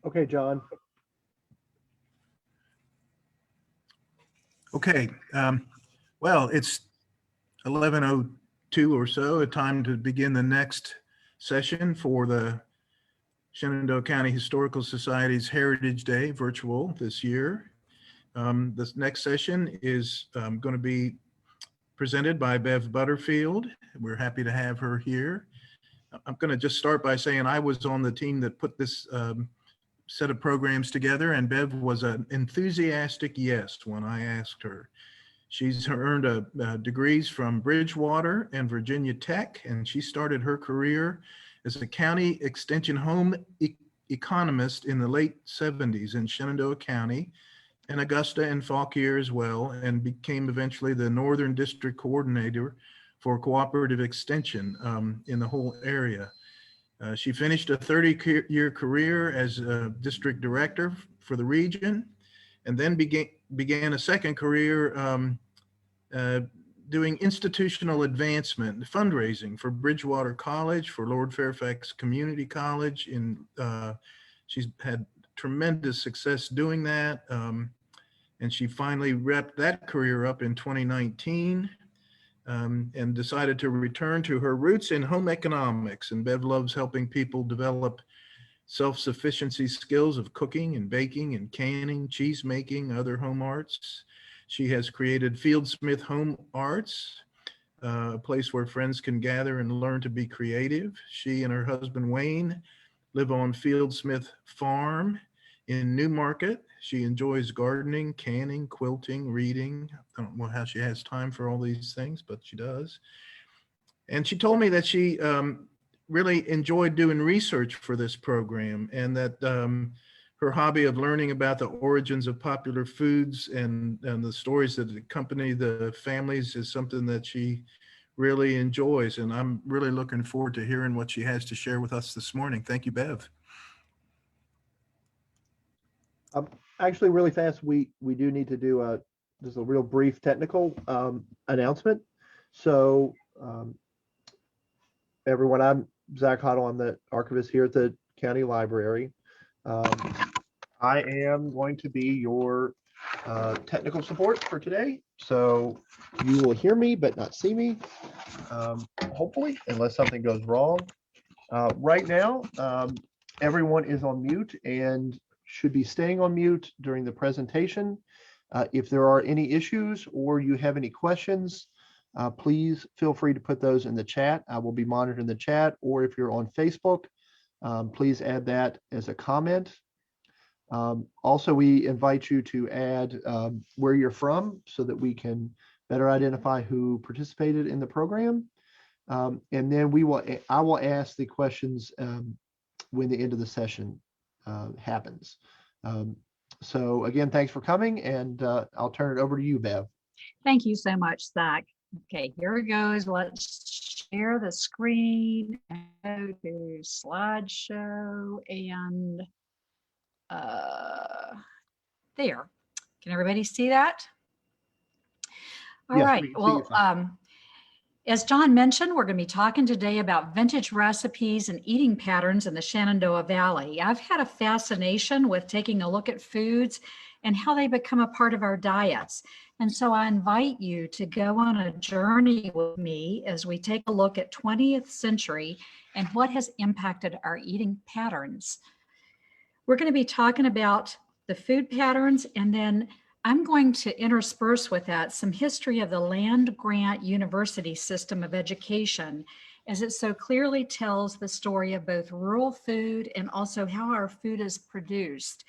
Okay, John. Okay, well, it's 11:02 or so, a time to begin the next session for the Shenandoah County Historical Society's Heritage Day virtual this year. This next session is going to be presented by Bev Butterfield. We're happy to have her here. I'm going to just start by saying I was on the team that put this set of programs together, and Bev was an enthusiastic yes when I asked her. She's earned degrees from Bridgewater and Virginia Tech, and she started her career as a county extension home economist in the late 70s in Shenandoah County and Augusta and Fauquier as well, and became eventually the Northern District Coordinator for cooperative extension in the whole area. She finished a 30-year career as a district director for the region, and then began a second career doing institutional advancement, fundraising for Bridgewater College, for Lord Fairfax Community College. She's had tremendous success doing that, and she finally wrapped that career up in 2019. And decided to return to her roots in home economics. And Bev loves helping people develop self-sufficiency skills of cooking and baking and canning, cheese making, other home arts. She has created Fieldsmith Home Arts, a place where friends can gather and learn to be creative. She and her husband Wayne live on Fieldsmith Farm in Newmarket. She enjoys gardening, canning, quilting, reading. I don't know how she has time for all these things, but she does. And she told me that she really enjoyed doing research for this program, and that her hobby of learning about the origins of popular foods and the stories that accompany the families is something that she really enjoys. And I'm really looking forward to hearing what she has to share with us this morning. Thank you, Bev. Actually, really fast, we do need to do just a real brief technical announcement. So everyone, I'm Zach Hoddle. I'm the archivist here at the county library. I am going to be your technical support for today. So you will hear me but not see me, hopefully, unless something goes wrong. Right now, everyone is on mute and should be staying on mute during the presentation. If there are any issues or you have any questions, please feel free to put those in the chat. I will be monitoring the chat, or if you're on Facebook, please add that as a comment. Also, we invite you to add where you're from so that we can better identify who participated in the program. And then I will ask the questions when the end of the session happens. So again, thanks for coming, and I'll turn it over to you, Bev. Thank you so much, Zach. Okay, here it goes. Let's share the screen, go to slideshow, and there. Can everybody see that? All Yes, right. Well, as John mentioned, we're going to be talking today about vintage recipes and eating patterns in the Shenandoah Valley. I've had a fascination with taking a look at foods and how they become a part of our diets. And so I invite you to go on a journey with me as we take a look at 20th century and what has impacted our eating patterns. We're going to be talking about the food patterns, and then I'm going to intersperse with that some history of the land grant university system of education, as it so clearly tells the story of both rural food and also how our food is produced.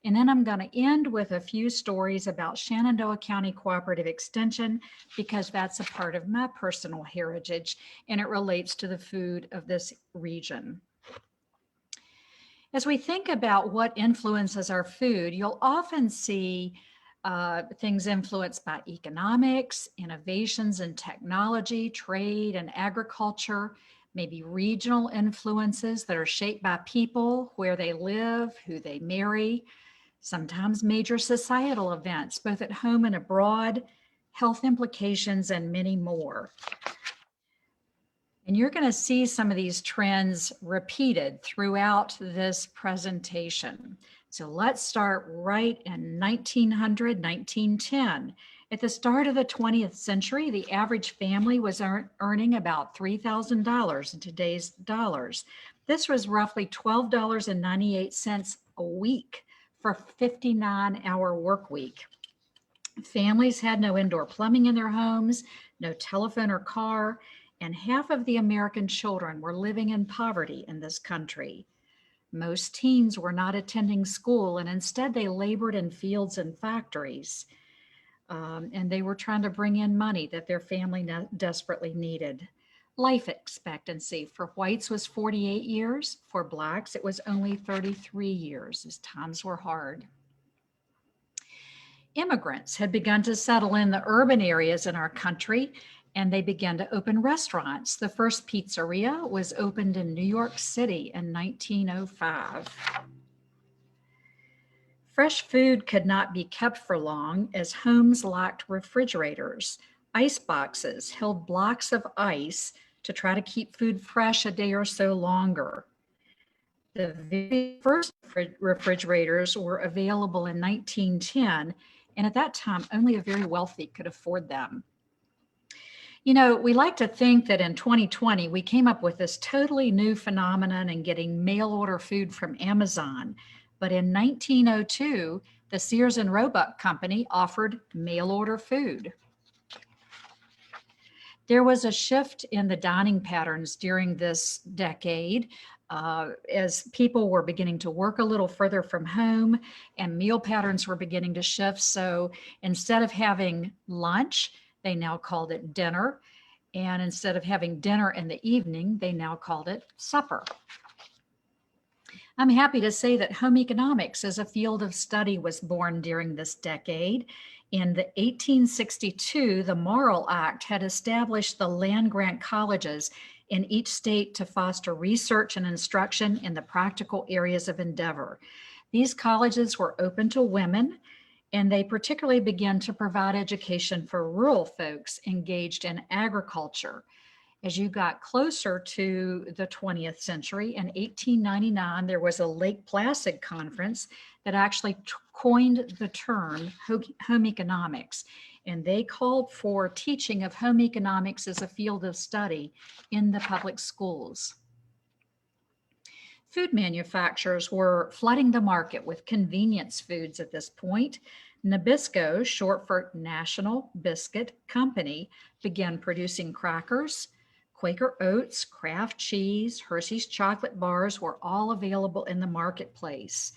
And then I'm going to end with a few stories about Shenandoah County Cooperative Extension, because that's a part of my personal heritage and it relates to the food of this region. As we think about what influences our food, you'll often see things influenced by economics, innovations in technology, trade, and agriculture, maybe regional influences that are shaped by people, where they live, who they marry, sometimes major societal events, both at home and abroad, health implications, and many more. And you're going to see some of these trends repeated throughout this presentation. So let's start right in 1900, 1910. At the start of the 20th century, the average family was earning about $3,000 in today's dollars. This was roughly $12.98 a week for a 59-hour work week. Families had no indoor plumbing in their homes, no telephone or car, and half of the American children were living in poverty in this country. Most teens were not attending school, and instead they labored in fields and factories. And they were trying to bring in money that their family desperately needed. Life expectancy for whites was 48 years. For blacks, it was only 33 years, as times were hard. Immigrants had begun to settle in the urban areas in our country, and they began to open restaurants. The first pizzeria was opened in New York City in 1905. Fresh food could not be kept for long as homes lacked refrigerators. Ice boxes held blocks of ice to try to keep food fresh a day or so longer. The very first refrigerators were available in 1910, and at that time, only a very wealthy could afford them. You know, we like to think that in 2020, we came up with this totally new phenomenon in getting mail order food from Amazon. But in 1902, the Sears and Roebuck Company offered mail order food. There was a shift in the dining patterns during this decade as people were beginning to work a little further from home and meal patterns were beginning to shift. So instead of having lunch, they now called it dinner. And instead of having dinner in the evening, they now called it supper. I'm happy to say that home economics as a field of study was born during this decade. In the 1862, the Morrill Act had established the land-grant colleges in each state to foster research and instruction in the practical areas of endeavor. These colleges were open to women, and they particularly began to provide education for rural folks engaged in agriculture. As you got closer to the 20th century, in 1899, there was a Lake Placid conference that actually coined the term home economics. And they called for teaching of home economics as a field of study in the public schools. Food manufacturers were flooding the market with convenience foods at this point. Nabisco, short for National Biscuit Company, began producing crackers. Quaker Oats, Kraft cheese, Hershey's chocolate bars were all available in the marketplace.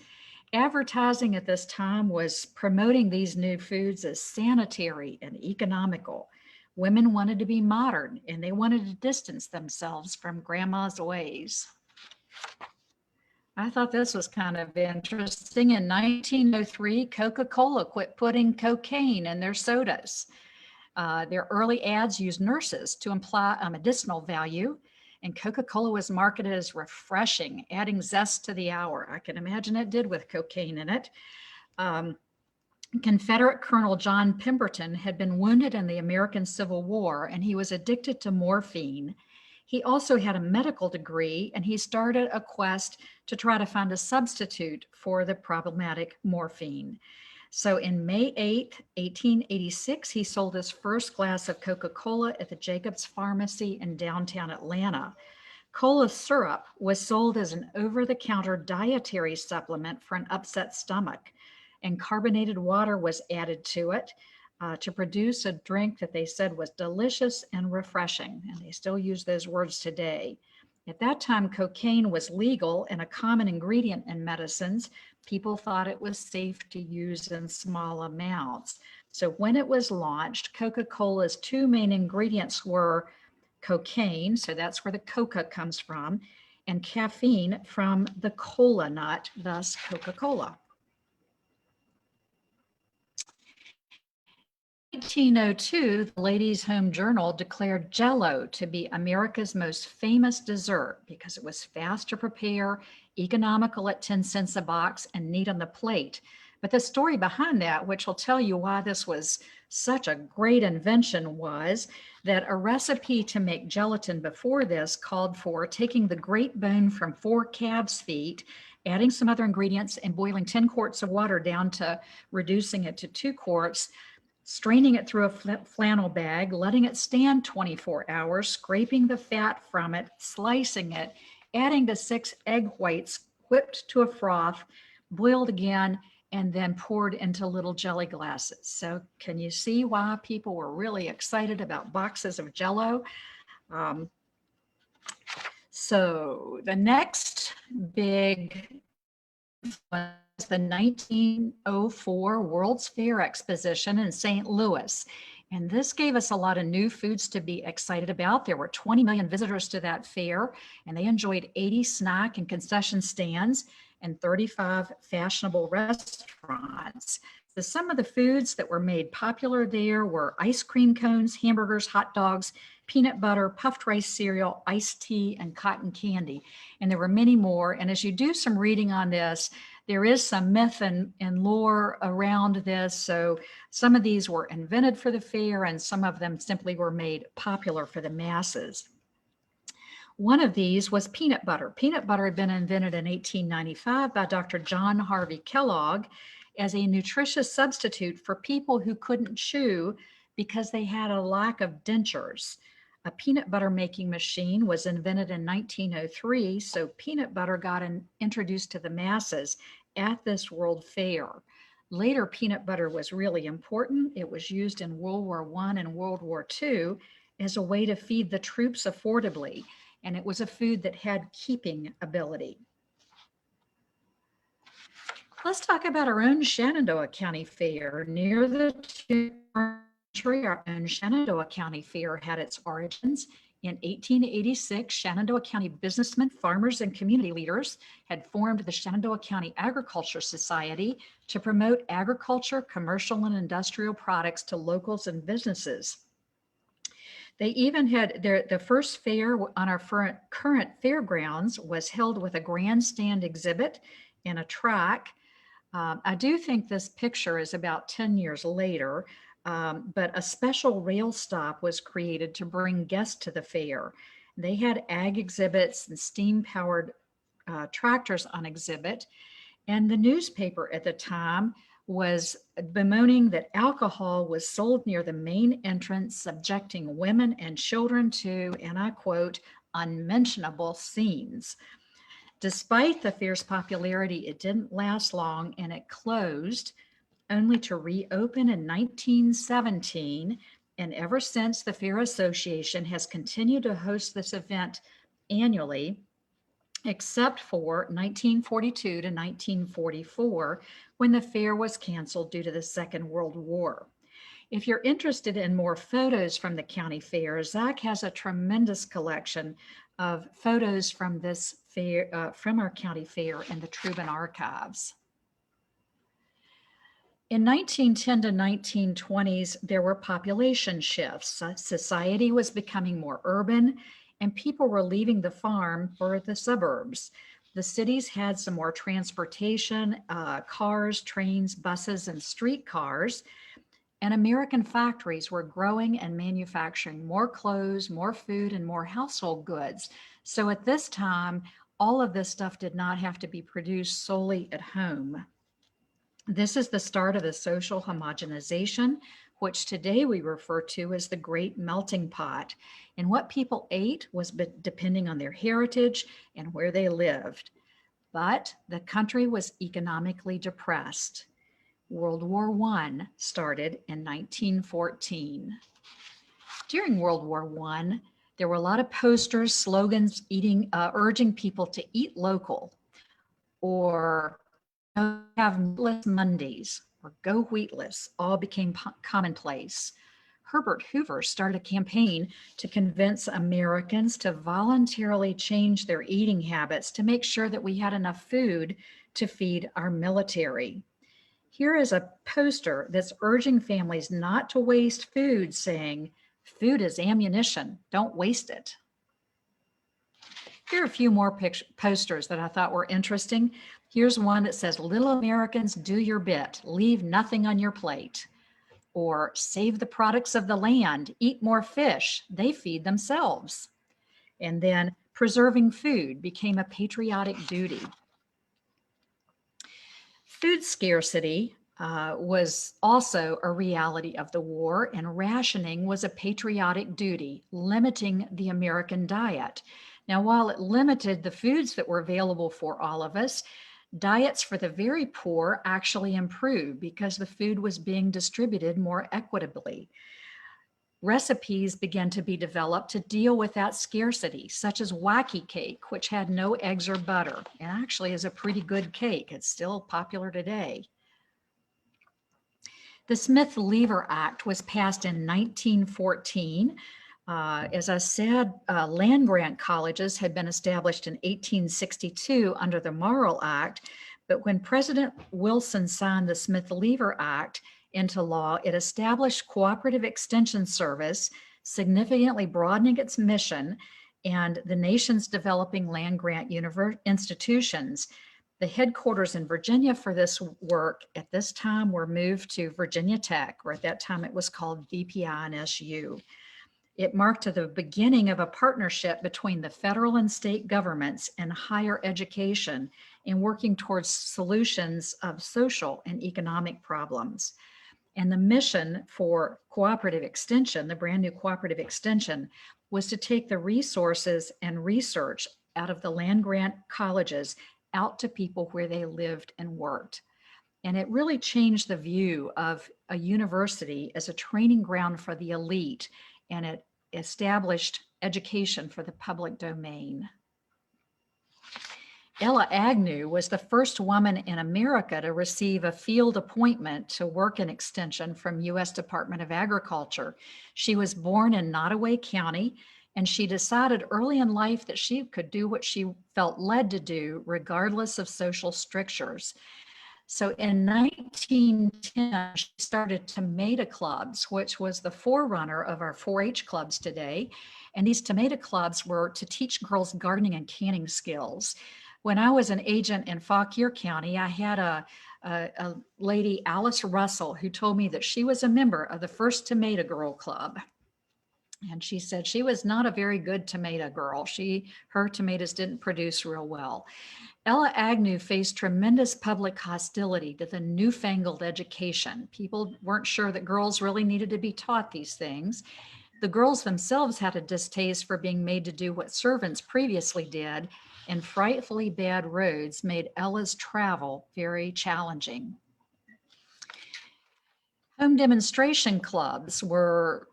Advertising at this time was promoting these new foods as sanitary and economical. Women wanted to be modern, and they wanted to distance themselves from grandma's ways. I thought this was kind of interesting. In 1903, Coca-Cola quit putting cocaine in their sodas. Their early ads used nurses to imply a medicinal value, and Coca-Cola was marketed as refreshing, adding zest to the hour. I can imagine it did with cocaine in it. Confederate Colonel John Pemberton had been wounded in the American Civil War, and he was addicted to morphine. He also had a medical degree, and he started a quest to try to find a substitute for the problematic morphine. So in May 8, 1886, he sold his first glass of Coca-Cola at the Jacobs Pharmacy in downtown Atlanta. Cola syrup was sold as an over-the-counter dietary supplement for an upset stomach, and carbonated water was added to it to produce a drink that they said was delicious and refreshing, and they still use those words today. At that time, cocaine was legal and a common ingredient in medicines. People thought it was safe to use in small amounts. So when it was launched, Coca-Cola's two main ingredients were cocaine, so that's where the coca comes from, and caffeine from the cola nut, thus Coca-Cola. 1902, the Ladies' Home Journal declared Jello to be America's most famous dessert because it was fast to prepare, economical at 10 cents a box, and neat on the plate. But the story behind that, which will tell you why this was such a great invention, was that a recipe to make gelatin before this called for taking the great bone from 4 calves' feet, adding some other ingredients, and boiling 10 quarts of water down to reducing it to 2 quarts, straining it through a flannel bag, letting it stand 24 hours, scraping the fat from it, slicing it, adding the 6 egg whites whipped to a froth, boiled again, and then poured into little jelly glasses. So can you see why people were really excited about boxes of Jello? So the next big was the 1904 World's Fair Exposition in St. Louis. And this gave us a lot of new foods to be excited about. There were 20 million visitors to that fair, and they enjoyed 80 snack and concession stands and 35 fashionable restaurants. So some of the foods that were made popular there were ice cream cones, hamburgers, hot dogs, peanut butter, puffed rice cereal, iced tea, and cotton candy. And there were many more. And as you do some reading on this, there is some myth and lore around this. So some of these were invented for the fair, and some of them simply were made popular for the masses. One of these was peanut butter. Peanut butter had been invented in 1895 by Dr. John Harvey Kellogg as a nutritious substitute for people who couldn't chew because they had a lack of dentures. A peanut butter making machine was invented in 1903, so peanut butter got introduced to the masses at this World Fair. Later, peanut butter was really important. It was used in World War I and World War II as a way to feed the troops affordably, and it was a food that had keeping ability. Let's talk about our own Shenandoah County Fair. Near the country, our own Shenandoah County Fair had its origins in 1886. Shenandoah County businessmen, farmers, and community leaders had formed the Shenandoah County Agriculture Society to promote agriculture, commercial, and industrial products to locals and businesses. They even had the first fair on our current fairgrounds was held with a grandstand exhibit and a track. I do think this picture is about 10 years later, but a special rail stop was created to bring guests to the fair. They had ag exhibits and steam-powered tractors on exhibit, and the newspaper at the time was bemoaning that alcohol was sold near the main entrance, subjecting women and children to, and I quote, unmentionable scenes. Despite the fair's popularity, it didn't last long, and it closed only to reopen in 1917. And ever since, the Fair Association has continued to host this event annually, except for 1942 to 1944, when the fair was canceled due to the Second World War. If you're interested in more photos from the county fair, Zach has a tremendous collection of photos from this fair, from our county fair in the Trubin archives. In 1910 to 1920s, there were population shifts. Society was becoming more urban, and people were leaving the farm for the suburbs. The cities had some more transportation, cars, trains, buses, and streetcars. And American factories were growing and manufacturing more clothes, more food, and more household goods. So at this time, all of this stuff did not have to be produced solely at home. This is the start of the social homogenization, which today we refer to as the Great Melting Pot. And what people ate was depending on their heritage and where they lived. But the country was economically depressed. World War I started in 1914. During World War I, there were a lot of posters, slogans urging people to eat local, or have meatless Mondays, or go wheatless, all became commonplace. Herbert Hoover started a campaign to convince Americans to voluntarily change their eating habits to make sure that we had enough food to feed our military. Here is a poster that's urging families not to waste food, saying, "Food is ammunition, don't waste it." Here are a few more posters that I thought were interesting. Here's one that says, "Little Americans, do your bit. Leave nothing on your plate." Or, "Save the products of the land. Eat more fish. They feed themselves." And then, "Preserving food became a patriotic duty." Food scarcity was also a reality of the war, and rationing was a patriotic duty, limiting the American diet. Now, while it limited the foods that were available for all of us, diets for the very poor actually improved because the food was being distributed more equitably. Recipes began to be developed to deal with that scarcity, such as wacky cake, which had no eggs or butter, and actually is a pretty good cake. It's still popular today. The Smith-Lever Act was passed in 1914. As I said, land-grant colleges had been established in 1862 under the Morrill Act, but when President Wilson signed the Smith-Lever Act into law, it established cooperative extension service, significantly broadening its mission and the nation's developing land-grant institutions. The headquarters in Virginia for this work at this time were moved to Virginia Tech, or at that time it was called VPI and SU. It marked the beginning of a partnership between the federal and state governments and higher education in working towards solutions of social and economic problems. And the mission for cooperative extension, the brand new cooperative extension, was to take the resources and research out of the land-grant colleges out to people where they lived and worked. And it really changed the view of a university as a training ground for the elite, and it established education for the public domain. Ella Agnew was the first woman in America to receive a field appointment to work in extension from U.S. Department of Agriculture. She was born in Nottoway County, and she decided early in life that she could do what she felt led to do, regardless of social strictures. So in 1910, she started tomato clubs, which was the forerunner of our 4-H clubs today. And these tomato clubs were to teach girls gardening and canning skills. When I was an agent in Fauquier County, I had a lady, Alice Russell, who told me that she was a member of the first Tomato Girl Club. And she said she was not a very good tomato girl. Her tomatoes didn't produce real well. Ella Agnew faced tremendous public hostility to the newfangled education. People weren't sure that girls really needed to be taught these things. The girls themselves had a distaste for being made to do what servants previously did, and frightfully bad roads made Ella's travel very challenging. Home demonstration clubs were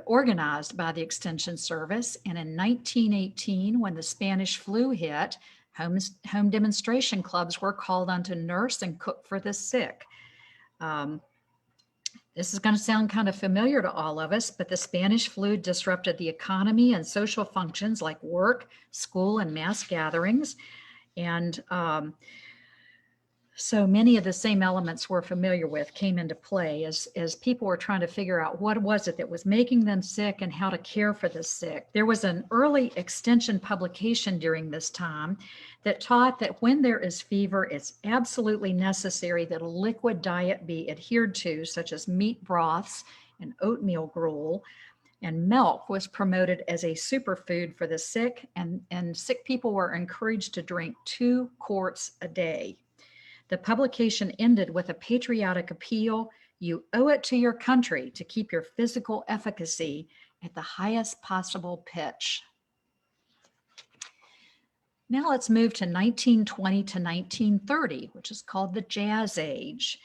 organized by the Extension Service, and in 1918, when the Spanish flu hit, home demonstration clubs were called on to nurse and cook for the sick. This is going to sound kind of familiar to all of us, but the Spanish flu disrupted the economy and social functions like work, school, and mass gatherings. And so many of the same elements we're familiar with came into play as people were trying to figure out what was it that was making them sick and how to care for the sick. There was an early extension publication during this time that taught that when there is fever, it's absolutely necessary that a liquid diet be adhered to, such as meat broths and oatmeal gruel. And milk was promoted as a superfood for the sick, and sick people were encouraged to drink 2 quarts a day. The publication ended with a patriotic appeal: you owe it to your country to keep your physical efficacy at the highest possible pitch. Now let's move to 1920 to 1930, which is called the Jazz Age.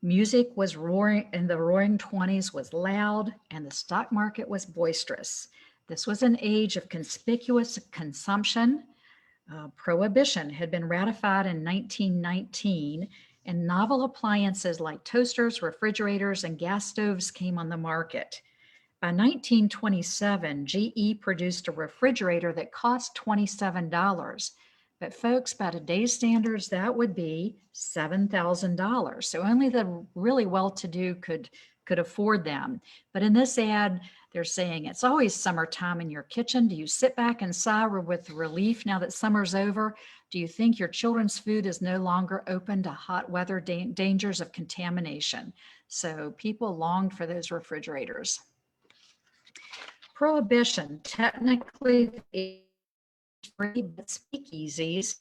Music was roaring, in the roaring 20s was loud, and the stock market was boisterous. This was an age of conspicuous consumption. Prohibition had been ratified in 1919, and novel appliances like toasters, refrigerators, and gas stoves came on the market. By 1927, GE produced a refrigerator that cost $27. But folks, by today's standards, that would be $7,000. So only the really well-to-do could could afford them. But in this ad, they're saying it's always summertime in your kitchen. Do you sit back and sigh with relief now that summer's over? Do you think your children's food is no longer open to hot weather dangers of contamination? So people longed for those refrigerators. Prohibition, technically free, but speakeasies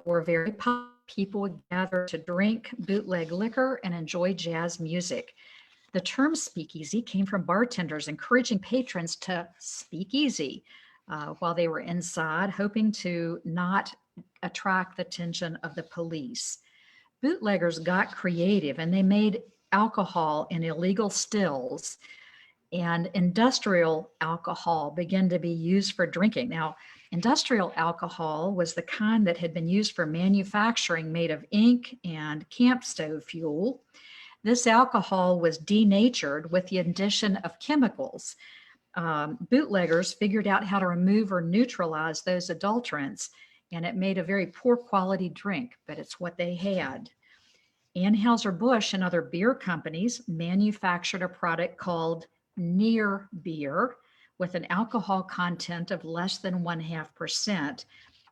were very popular. People would gather to drink bootleg liquor and enjoy jazz music. The term speakeasy came from bartenders encouraging patrons to speak easy while they were inside, hoping to not attract the attention of the police. Bootleggers got creative and they made alcohol in illegal stills, and industrial alcohol began to be used for drinking. Now, industrial alcohol was the kind that had been used for manufacturing, made of ink and camp stove fuel. This alcohol was denatured with the addition of chemicals. Bootleggers figured out how to remove or neutralize those adulterants, and it made a very poor quality drink, but it's what they had. Anheuser-Busch and other beer companies manufactured a product called near beer with an alcohol content of less than 0.5%,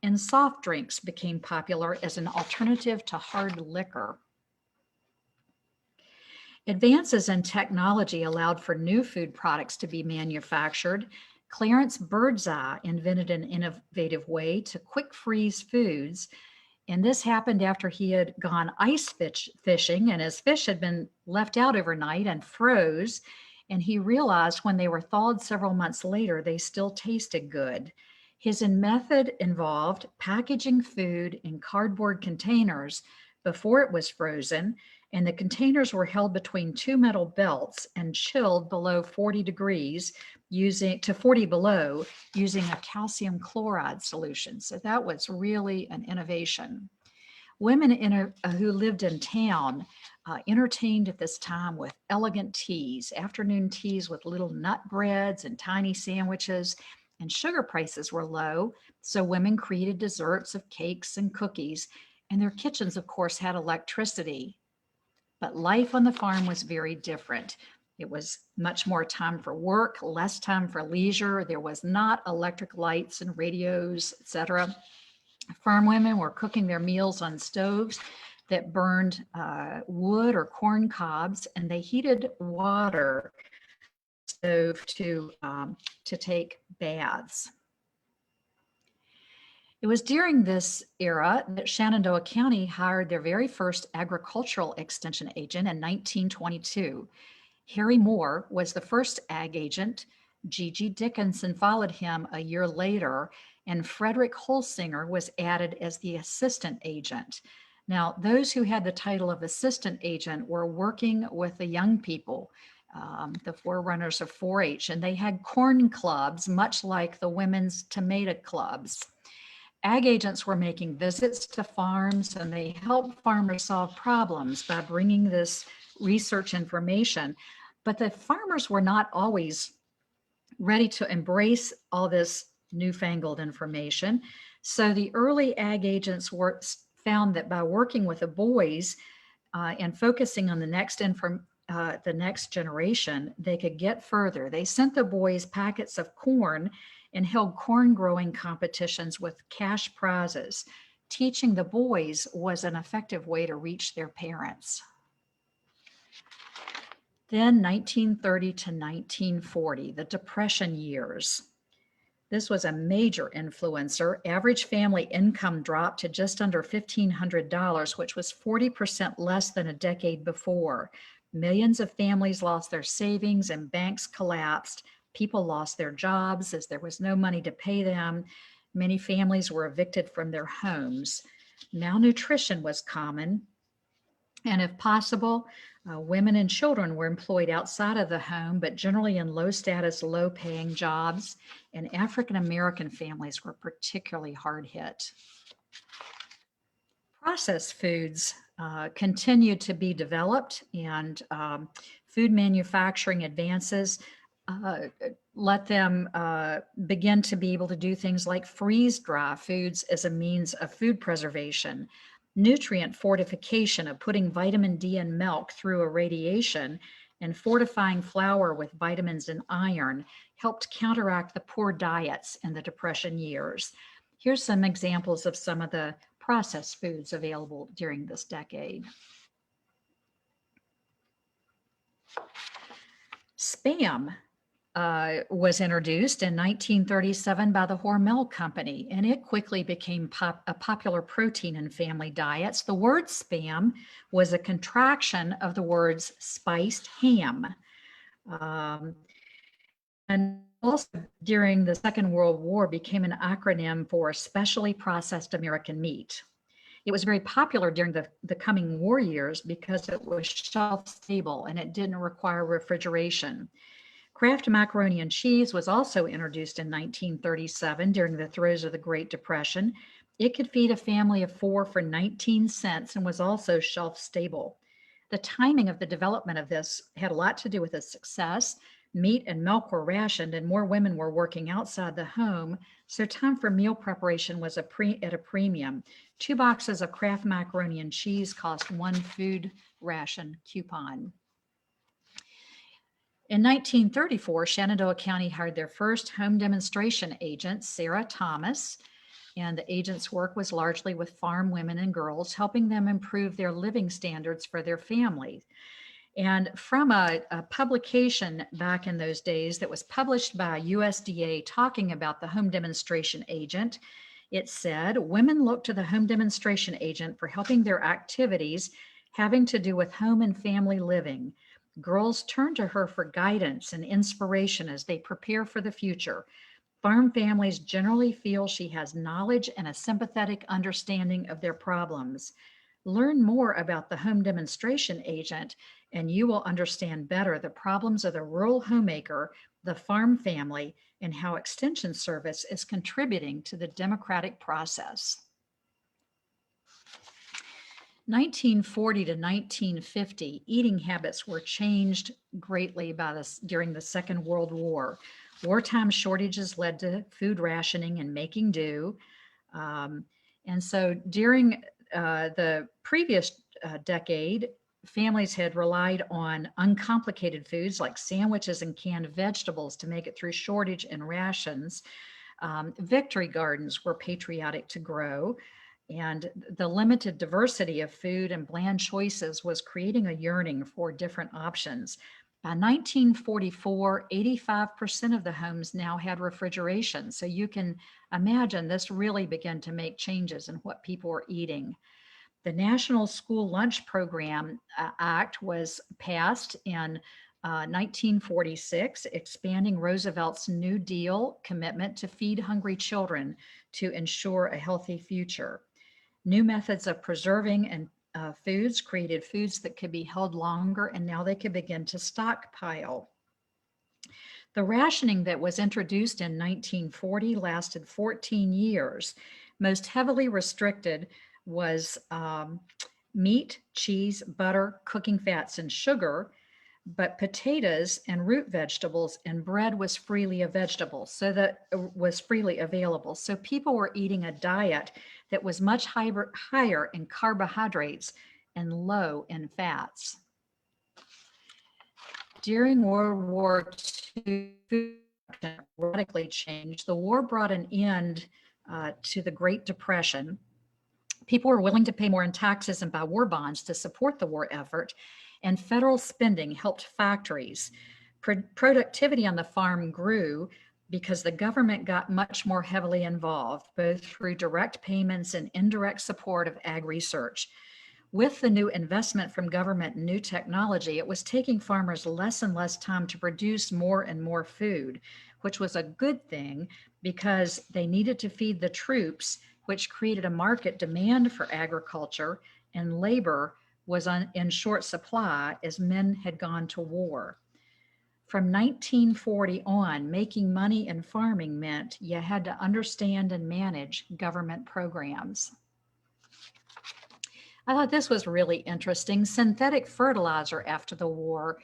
and soft drinks became popular as an alternative to hard liquor. Advances in technology allowed for new food products to be manufactured. Clarence Birdseye invented an innovative way to quick freeze foods, and this happened after he had gone ice fishing, and his fish had been left out overnight and froze. And he realized when they were thawed several months later, they still tasted good. His method involved packaging food in cardboard containers before it was frozen, and the containers were held between two metal belts and chilled below 40 degrees to 40 below using a calcium chloride solution. So that was really an innovation. Women who lived in town entertained at this time with elegant teas, afternoon teas with little nut breads and tiny sandwiches, and sugar prices were low, so women created desserts of cakes and cookies, and their kitchens, of course, had electricity. But life on the farm was very different. It was much more time for work, less time for leisure. There was not electric lights and radios, etc. Farm women were cooking their meals on stoves that burned wood or corn cobs, and they heated water stove to take baths. It was during this era that Shenandoah County hired their very first agricultural extension agent in 1922. Harry Moore was the first ag agent. G.G. Dickinson followed him a year later, and Frederick Holsinger was added as the assistant agent. Now, those who had the title of assistant agent were working with the young people, the forerunners of 4-H, and they had corn clubs, much like the women's tomato clubs. Ag agents were making visits to farms, and they helped farmers solve problems by bringing this research information. But the farmers were not always ready to embrace all this newfangled information. So the early ag agents found that by working with the boys and focusing on the next generation, they could get further. They sent the boys packets of corn and held corn growing competitions with cash prizes. Teaching the boys was an effective way to reach their parents. Then 1930 to 1940, the Depression years. This was a major influencer. Average family income dropped to just under $1,500, which was 40% less than a decade before. Millions of families lost their savings and banks collapsed. People lost their jobs as there was no money to pay them. Many families were evicted from their homes. Malnutrition was common, and if possible, women and children were employed outside of the home, but generally in low status, low paying jobs, and African American families were particularly hard hit. Processed foods continued to be developed, and food manufacturing advances let them begin to be able to do things like freeze dry foods as a means of food preservation. Nutrient fortification of putting vitamin D in milk through irradiation And fortifying flour with vitamins and iron helped counteract the poor diets in the Depression years. Here's some examples of some of the processed foods available during this decade. Spam was introduced in 1937 by the Hormel Company, and it quickly became a popular protein in family diets. The word spam was a contraction of the words spiced ham. And also during the Second World War became an acronym for specially processed American meat. It was very popular during the coming war years because it was shelf stable and it didn't require refrigeration. Kraft macaroni and cheese was also introduced in 1937 during the throes of the Great Depression. It could feed a family of 4 for 19 cents and was also shelf stable. The timing of the development of this had a lot to do with its success. Meat and milk were rationed and more women were working outside the home, so time for meal preparation was at a premium. 2 boxes of Kraft macaroni and cheese cost 1 food ration coupon. In 1934, Shenandoah County hired their first home demonstration agent, Sarah Thomas, and the agent's work was largely with farm women and girls, helping them improve their living standards for their families. And from a publication back in those days that was published by USDA talking about the home demonstration agent, it said, women look to the home demonstration agent for helping their activities having to do with home and family living. Girls turn to her for guidance and inspiration as they prepare for the future. Farm families generally feel she has knowledge and a sympathetic understanding of their problems. Learn more about the home demonstration agent, and you will understand better the problems of the rural homemaker, the farm family, and how Extension Service is contributing to the democratic process. 1940 to 1950, eating habits were changed greatly during the Second World War. Wartime shortages led to food rationing and making do. And so during the previous decade, families had relied on uncomplicated foods like sandwiches and canned vegetables to make it through shortage and rations. Victory gardens were patriotic to grow. And the limited diversity of food and bland choices was creating a yearning for different options. By 1944, 85% of the homes now had refrigeration. So you can imagine this really began to make changes in what people were eating. The National School Lunch Program Act was passed in 1946, expanding Roosevelt's New Deal commitment to feed hungry children to ensure a healthy future. New methods of preserving and foods created foods that could be held longer, and now they could begin to stockpile. The rationing that was introduced in 1940 lasted 14 years. Most heavily restricted was meat, cheese, butter, cooking fats, and sugar, but potatoes and root vegetables and bread was freely available. So people were eating a diet that was much higher in carbohydrates and low in fats. During World War II, food radically changed. The war brought an end to the Great Depression. People were willing to pay more in taxes and buy war bonds to support the war effort, and federal spending helped factories. Productivity on the farm grew because the government got much more heavily involved, both through direct payments and indirect support of ag research. With the new investment from government and new technology, it was taking farmers less and less time to produce more and more food, which was a good thing because they needed to feed the troops, which created a market demand for agriculture, and labor was in short supply as men had gone to war. From 1940 on, making money in farming meant you had to understand and manage government programs. I thought this was really interesting. Synthetic fertilizer after the war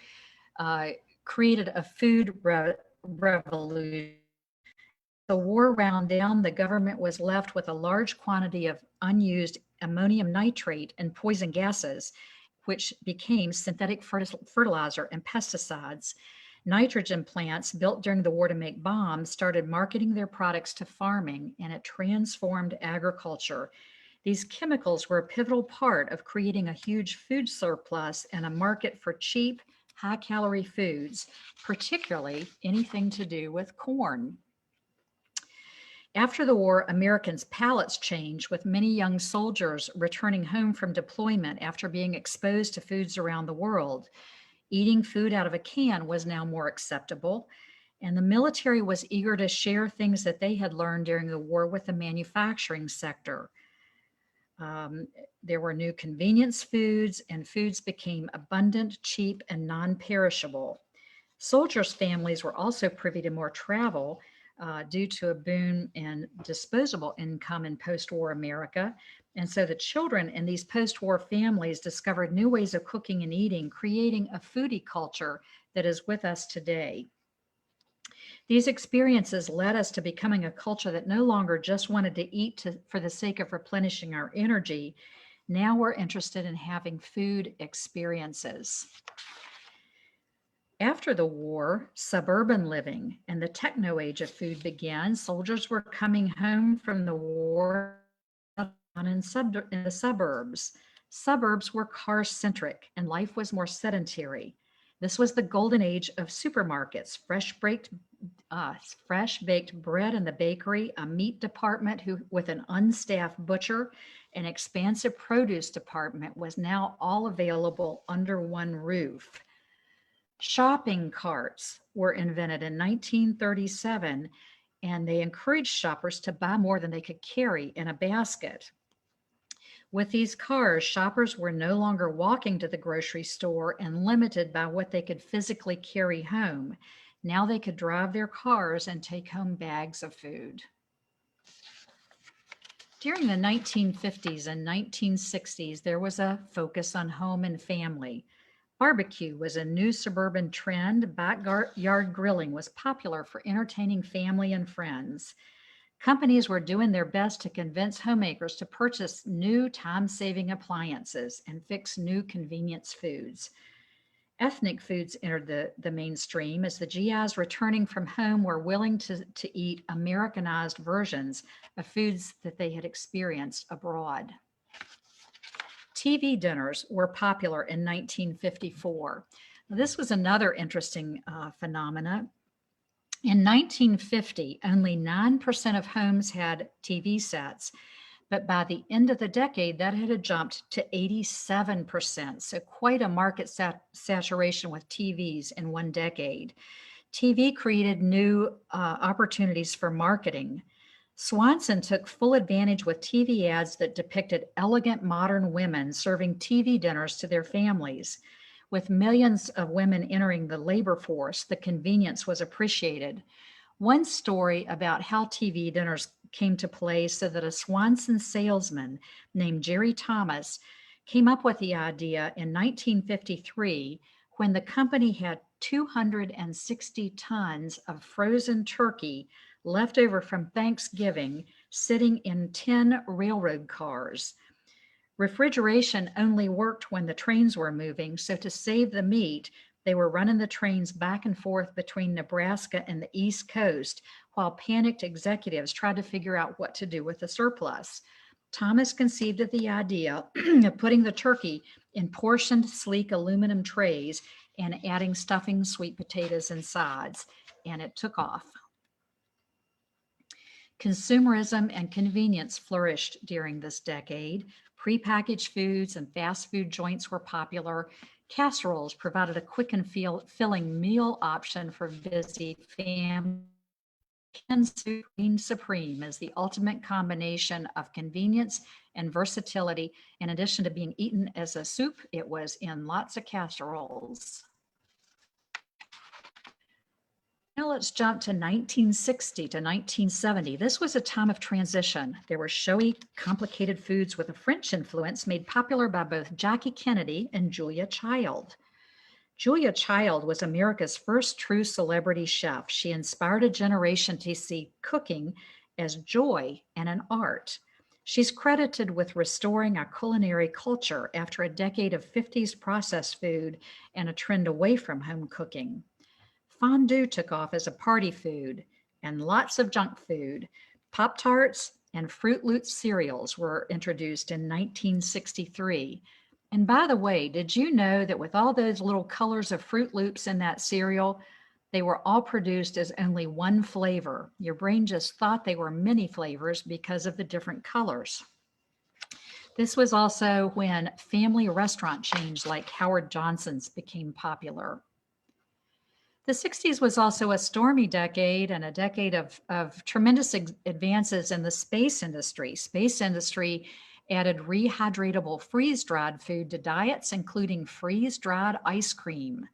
created a food revolution. The war wound down, the government was left with a large quantity of unused ammonium nitrate and poison gases, which became synthetic fertilizer and pesticides. Nitrogen plants built during the war to make bombs started marketing their products to farming, and it transformed agriculture. These chemicals were a pivotal part of creating a huge food surplus and a market for cheap, high-calorie foods, particularly anything to do with corn. After the war, Americans' palates changed, with many young soldiers returning home from deployment after being exposed to foods around the world. Eating food out of a can was now more acceptable, and the military was eager to share things that they had learned during the war with the manufacturing sector. There were new convenience foods, and foods became abundant, cheap, and non-perishable. Soldiers' families were also privy to more travel due to a boom in disposable income in post-war America. And so the children in these post-war families discovered new ways of cooking and eating, creating a foodie culture that is with us today. These experiences led us to becoming a culture that no longer just wanted to eat for the sake of replenishing our energy. Now we're interested in having food experiences. After the war, suburban living and the techno age of food began. Soldiers were coming home from the war in the suburbs. Suburbs were car-centric and life was more sedentary. This was the golden age of supermarkets, fresh baked bread in the bakery, a meat department with an unstaffed butcher, an expansive produce department was now all available under one roof. Shopping carts were invented in 1937, and they encouraged shoppers to buy more than they could carry in a basket. With these cars, shoppers were no longer walking to the grocery store and limited by what they could physically carry home. Now they could drive their cars and take home bags of food. During the 1950s and 1960s, there was a focus on home and family. Barbecue was a new suburban trend. Backyard grilling was popular for entertaining family and friends. Companies were doing their best to convince homemakers to purchase new time-saving appliances and fix new convenience foods. Ethnic foods entered the mainstream as the GIs returning from home were willing to eat Americanized versions of foods that they had experienced abroad. TV dinners were popular in 1954. This was another interesting phenomena. In 1950, only 9% of homes had TV sets, but by the end of the decade, that had jumped to 87%. So quite a market saturation with TVs in one decade. TV created new opportunities for marketing. Swanson took full advantage with TV ads that depicted elegant modern women serving TV dinners to their families. With millions of women entering the labor force, the convenience was appreciated. One story about how TV dinners came to play so that a Swanson salesman named Jerry Thomas came up with the idea in 1953 when the company had 260 tons of frozen turkey left over from Thanksgiving sitting in 10 railroad cars. Refrigeration only worked when the trains were moving, so to save the meat, they were running the trains back and forth between Nebraska and the East Coast while panicked executives tried to figure out what to do with the surplus. Thomas conceived of the idea of putting the turkey in portioned, sleek aluminum trays and adding stuffing, sweet potatoes, and sides, and it took off. Consumerism and convenience flourished during this decade. Prepackaged foods and fast food joints were popular. Casseroles provided a quick and filling meal option for busy families. And reigned supreme as the ultimate combination of convenience and versatility. In addition to being eaten as a soup, it was in lots of casseroles. Now let's jump to 1960 to 1970. This was a time of transition. There were showy, complicated foods with a French influence made popular by both Jackie Kennedy and Julia Child. Julia Child was America's first true celebrity chef. She inspired a generation to see cooking as joy and an art. She's credited with restoring our culinary culture after a decade of 50s processed food and a trend away from home cooking. Fondue took off as a party food, and lots of junk food. Pop-Tarts and Fruit Loops cereals were introduced in 1963. And by the way, did you know that with all those little colors of Fruit Loops in that cereal, they were all produced as only one flavor? Your brain just thought they were many flavors because of the different colors. This was also when family restaurant chains like Howard Johnson's became popular. The 60s was also a stormy decade and a decade of tremendous advances in the space industry. Space industry added rehydratable freeze-dried food to diets, including freeze-dried ice cream.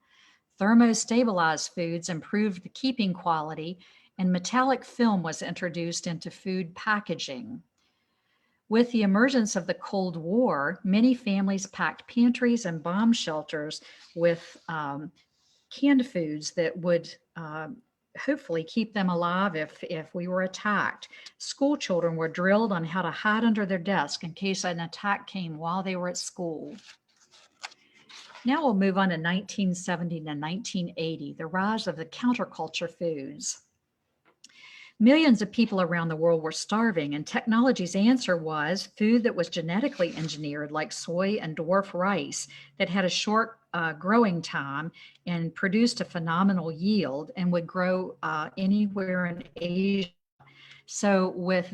Thermostabilized foods improved the keeping quality, and metallic film was introduced into food packaging. With the emergence of the Cold War, many families packed pantries and bomb shelters with canned foods that would hopefully keep them alive if we were attacked. School children were drilled on how to hide under their desk in case an attack came while they were at school. Now we'll move on to 1970 to 1980, the rise of the counterculture foods. Millions of people around the world were starving, and technology's answer was food that was genetically engineered, like soy and dwarf rice, that had a short growing time and produced a phenomenal yield and would grow anywhere in Asia. So with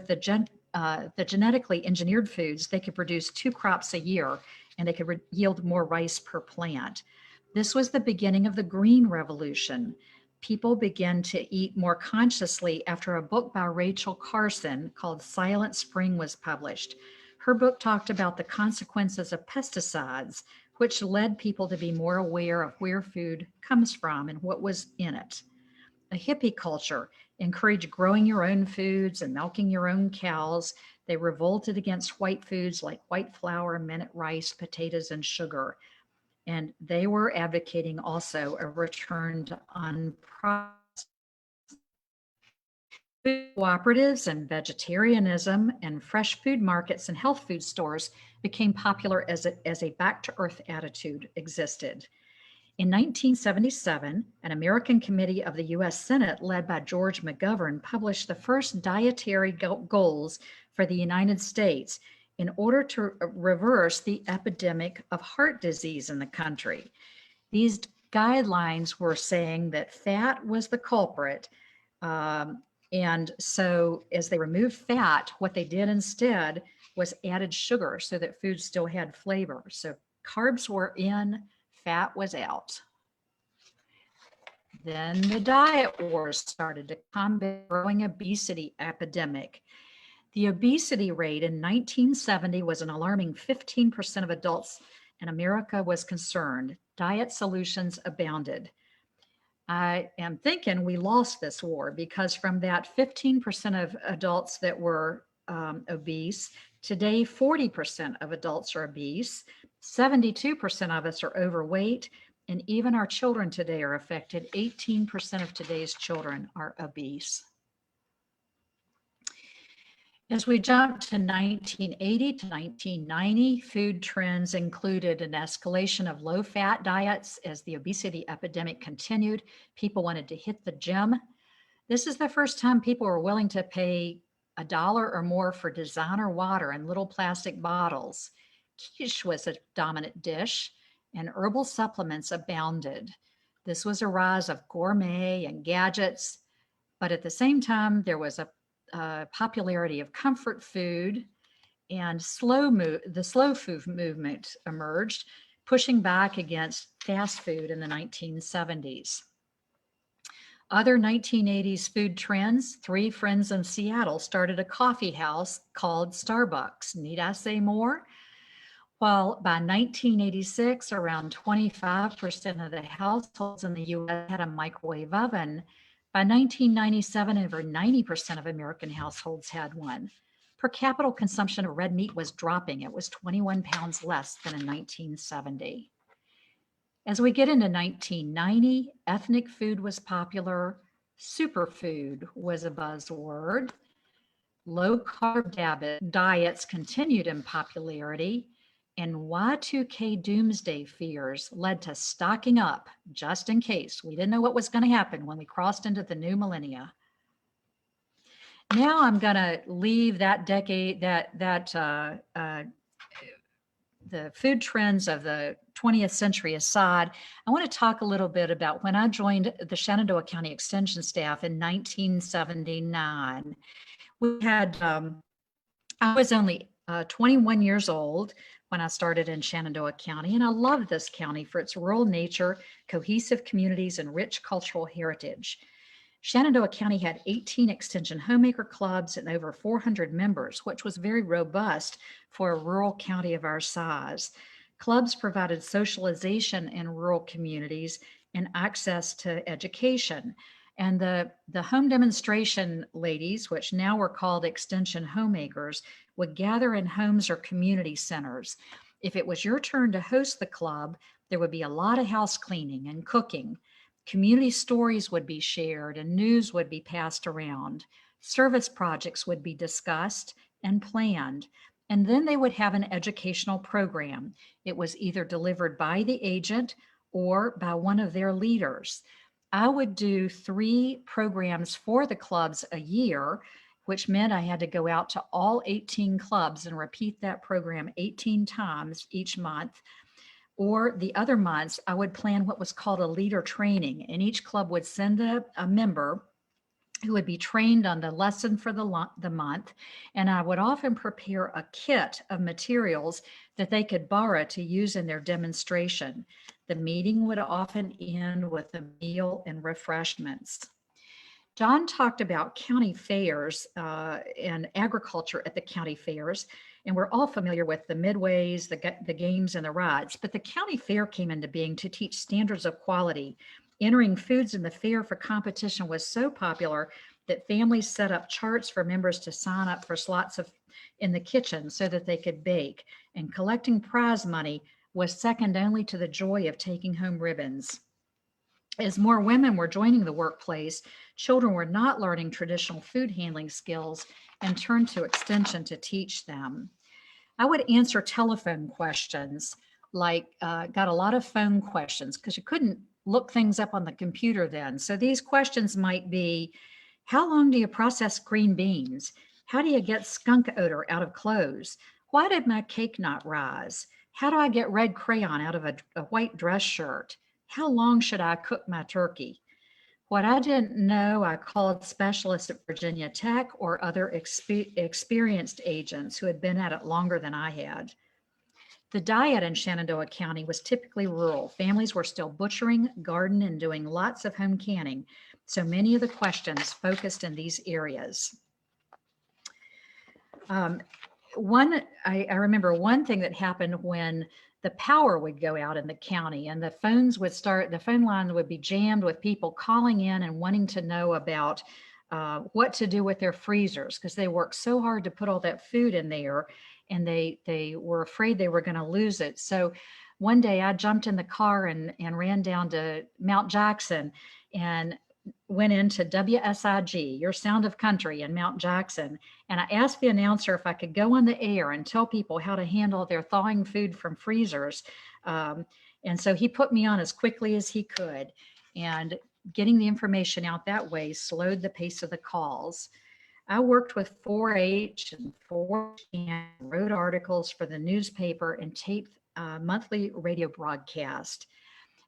the genetically engineered foods, they could produce 2 crops a year, and they could yield more rice per plant. This was the beginning of the Green Revolution. People began to eat more consciously after a book by Rachel Carson called Silent Spring was published. Her book talked about the consequences of pesticides, which led people to be more aware of where food comes from and what was in it. A hippie culture encouraged growing your own foods and milking your own cows. They revolted against white foods like white flour, minute rice, potatoes, and sugar. And they were advocating also a return to unprocessed food. Cooperatives and vegetarianism and fresh food markets and health food stores became popular as a back-to-earth attitude existed. In 1977, an American committee of the U.S. Senate led by George McGovern published the first dietary goals for the United States in order to reverse the epidemic of heart disease in the country. These guidelines were saying that fat was the culprit. And so as they removed fat, what they did instead was added sugar so that food still had flavor. So carbs were in, fat was out. Then the diet wars started to combat the growing obesity epidemic. The obesity rate in 1970 was an alarming 15% of adults, and America was concerned. Diet solutions abounded. I am thinking we lost this war, because from that 15% of adults that were obese, today 40% of adults are obese, 72% of us are overweight, and even our children today are affected. 18% of today's children are obese. As we jump to 1980 to 1990, food trends included an escalation of low-fat diets as the obesity epidemic continued. People wanted to hit the gym. This is the first time people were willing to pay $1 or more for designer water in little plastic bottles. Quiche was a dominant dish, and herbal supplements abounded. This was a rise of gourmet and gadgets, but at the same time, there was a popularity of comfort food, and the slow food movement emerged, pushing back against fast food in the 1970s. Other 1980s food trends: 3 friends in Seattle started a coffee house called Starbucks. Need I say more? While by 1986, around 25% of the households in the U.S. had a microwave oven, by 1997, over 90% of American households had one. Per capita consumption of red meat was dropping. It was 21 pounds less than in 1970. As we get into 1990, ethnic food was popular. Superfood was a buzzword. low-carb diets continued in popularity, and Y2K doomsday fears led to stocking up just in case. We didn't know what was going to happen when we crossed into the new millennia. Now I'm going to leave that decade, the food trends of the 20th century aside. I want to talk a little bit about when I joined the Shenandoah County Extension staff in 1979. We had, I was only 21 years old when I started in Shenandoah County, and I loved this county for its rural nature, cohesive communities, and rich cultural heritage. Shenandoah County had 18 extension homemaker clubs and over 400 members, which was very robust for a rural county of our size. Clubs provided socialization in rural communities and access to education. And the home demonstration ladies, which now were called extension homemakers, would gather in homes or community centers. If it was your turn to host the club, there would be a lot of house cleaning and cooking. Community stories would be shared and news would be passed around. Service projects would be discussed and planned. And then they would have an educational program. It was either delivered by the agent or by one of their leaders. I would do 3 programs for the clubs a year, which meant I had to go out to all 18 clubs and repeat that program 18 times each month. Or the other months, I would plan what was called a leader training, and each club would send a member who would be trained on the lesson for the month. And I would often prepare a kit of materials that they could borrow to use in their demonstration. The meeting would often end with a meal and refreshments. John talked about county fairs and agriculture at the county fairs, and we're all familiar with the midways, the games, and the rides. But the county fair came into being to teach standards of quality. Entering foods in the fair for competition was so popular that families set up charts for members to sign up for slots in the kitchen so that they could bake. And collecting prize money was second only to the joy of taking home ribbons. As more women were joining the workplace, children were not learning traditional food handling skills and turned to Extension to teach them. I would answer telephone questions, like got a lot of phone questions because you couldn't look things up on the computer then. So these questions might be, how long do you process green beans? How do you get skunk odor out of clothes? Why did my cake not rise? How do I get red crayon out of a white dress shirt? How long should I cook my turkey? What I didn't know, I called specialists at Virginia Tech or other experienced agents who had been at it longer than I had. The diet in Shenandoah County was typically rural. Families were still butchering, gardening, and doing lots of home canning. So many of the questions focused in these areas. I remember one thing that happened when the power would go out in the county and the phone line would be jammed with people calling in and wanting to know about what to do with their freezers because they worked so hard to put all that food in there and they were afraid they were going to lose it. So one day I jumped in the car and ran down to Mount Jackson and went into WSIG, Your Sound of Country in Mount Jackson. And I asked the announcer if I could go on the air and tell people how to handle their thawing food from freezers. And so he put me on as quickly as he could. And getting the information out that way slowed the pace of the calls. I worked with 4-H and 4 and wrote articles for the newspaper and taped monthly radio broadcast.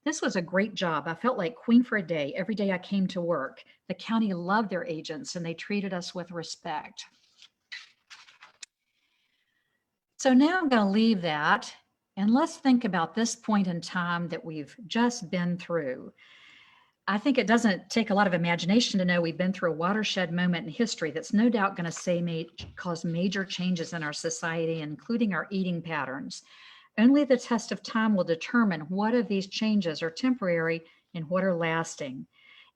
This was a great job. I felt like queen for a day every day I came to work. The county loved their agents and they treated us with respect. So now I'm going to leave that and let's think about this point in time that we've just been through. I think it doesn't take a lot of imagination to know we've been through a watershed moment in history that's no doubt going to cause major changes in our society, including our eating patterns. Only the test of time will determine what of these changes are temporary and what are lasting.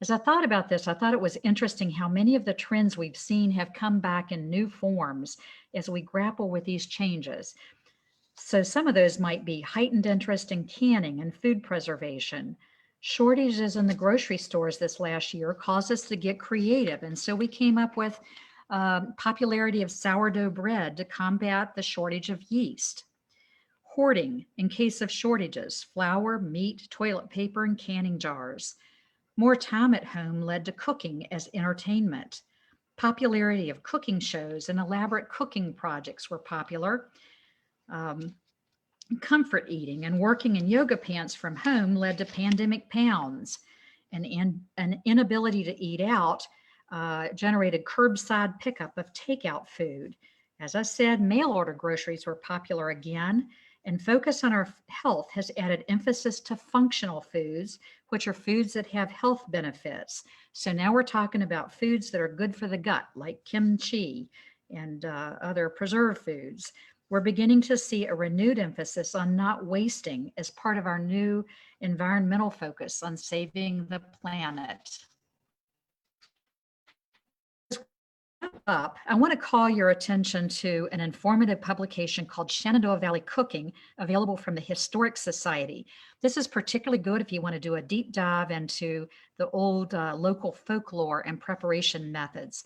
As I thought about this, I thought it was interesting how many of the trends we've seen have come back in new forms as we grapple with these changes. So some of those might be heightened interest in canning and food preservation. Shortages in the grocery stores this last year caused us to get creative. And so we came up with Popularity of sourdough bread to combat the shortage of yeast. Hoarding in case of shortages, flour, meat, toilet paper, and canning jars. More time at home led to cooking as entertainment. Popularity of cooking shows and elaborate cooking projects were popular. Comfort eating and working in yoga pants from home led to pandemic pounds. An inability to eat out generated curbside pickup of takeout food. As I said, mail order groceries were popular again, and focus on our health has added emphasis to functional foods, which are foods that have health benefits. So now we're talking about foods that are good for the gut, like kimchi and other preserved foods. We're beginning to see a renewed emphasis on not wasting as part of our new environmental focus on saving the planet. Up, I want to call your attention to an informative publication called Shenandoah Valley Cooking, available from the Historic Society. This is particularly good if you want to do a deep dive into the old local folklore and preparation methods.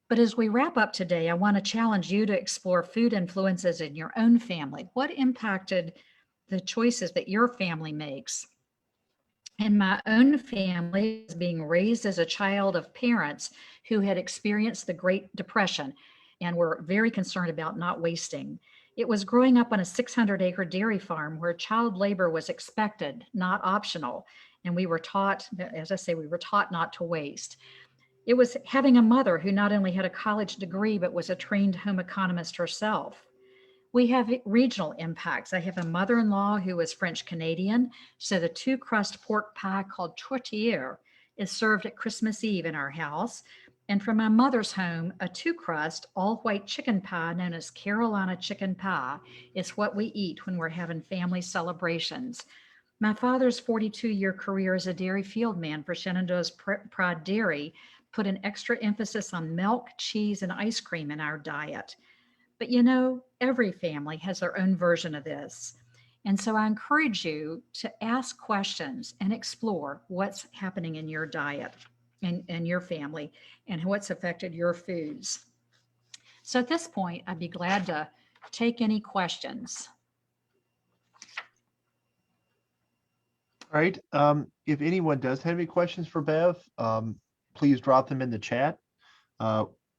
But as we wrap up today, I want to challenge you to explore food influences in your own family. What impacted the choices that your family makes? In my own family, being raised as a child of parents who had experienced the Great Depression and were very concerned about not wasting. It was growing up on a 600-acre dairy farm where child labor was expected, not optional. And we were taught, as I say, we were taught not to waste. It was having a mother who not only had a college degree, but was a trained home economist herself. We have regional impacts. I have a mother-in-law who is French Canadian, so the two-crust pork pie called tourtière is served at Christmas Eve in our house. And from my mother's home, a two-crust all-white chicken pie known as Carolina chicken pie is what we eat when we're having family celebrations. My father's 42-year career as a dairy field man for Shenandoah's Pride Dairy put an extra emphasis on milk, cheese, and ice cream in our diet. But you know, every family has their own version of this. And so I encourage you to ask questions and explore what's happening in your diet and your family and what's affected your foods. So at this point, I'd be glad to take any questions. All right. If anyone does have any questions for Bev, please drop them in the chat.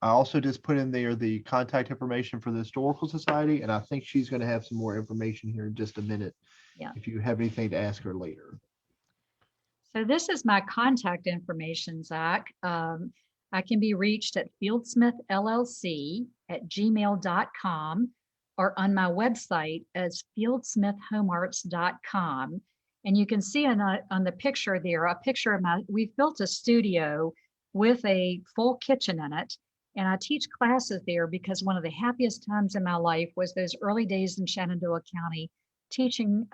I also just put in there the contact information for the Historical Society, and I think she's going to have some more information here in just a minute. Yeah. If you have anything to ask her later. So this is my contact information, Zach. I can be reached at fieldsmithllc@gmail.com or on my website as fieldsmithhomearts.com. And you can see on the picture there, a picture of we've built a studio with a full kitchen in it. And I teach classes there because one of the happiest times in my life was those early days in Shenandoah County teaching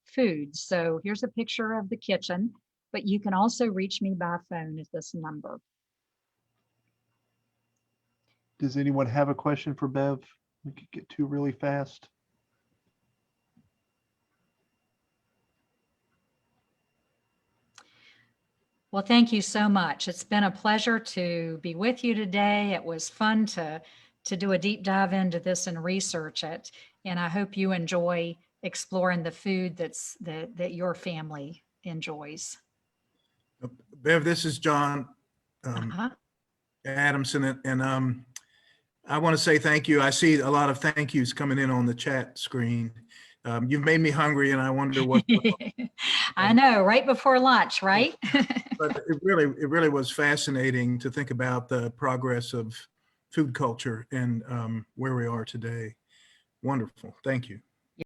food. So here's a picture of the kitchen, but you can also reach me by phone at this number. Does anyone have a question for Bev? We could get to really fast. Well, thank you so much. It's been a pleasure to be with you today. It was fun to do a deep dive into this and research it. And I hope you enjoy exploring the food that your family enjoys. Bev, this is John Adamson, and I want to say thank you. I see a lot of thank yous coming in on the chat screen. You've made me hungry, and I wonder what. I know, right before lunch, right? But it really was fascinating to think about the progress of food culture and where we are today. Wonderful. Thank you.